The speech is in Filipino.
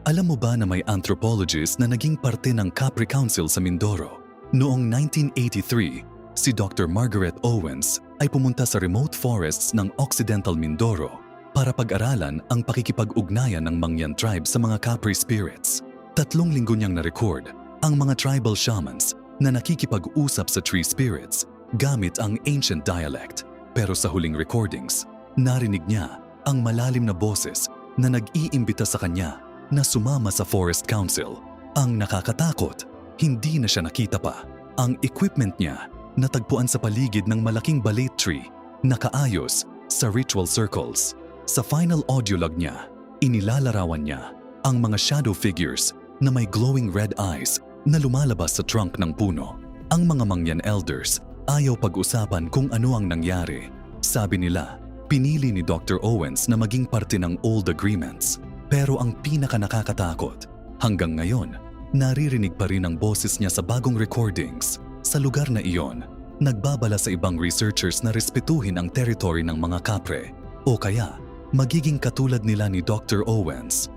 Alam mo ba na may anthropologist na naging parte ng Capri Council sa Mindoro? Noong 1983, si Dr. Margaret Owens ay pumunta sa remote forests ng Occidental Mindoro para pag-aralan ang pakikipag-ugnayan ng Mangyan tribe sa mga Capri spirits. 3 linggo niyang na-record ang mga tribal shamans na nakikipag-usap sa tree spirits gamit ang ancient dialect. Pero sa huling recordings, narinig niya ang malalim na boses na nag-iimbita sa kanya na sumama sa Forest Council. Ang nakakatakot, hindi na siya nakita pa. Ang equipment niya natagpuan sa paligid ng malaking balete tree, nakaayos sa ritual circles. Sa final audio log niya, inilalarawan niya ang mga shadow figures na may glowing red eyes na lumalabas sa trunk ng puno. Ang mga Mangyan elders ayaw pag-usapan kung ano ang nangyari. Sabi nila, pinili ni Dr. Owens na maging parte ng old agreements. Pero ang pinaka-nakakatakot, hanggang ngayon, naririnig pa rin ang boses niya sa bagong recordings. Sa lugar na iyon, nagbabala sa ibang researchers na respetuhin ang territory ng mga Capre o kaya magiging katulad nila ni Dr. Owens.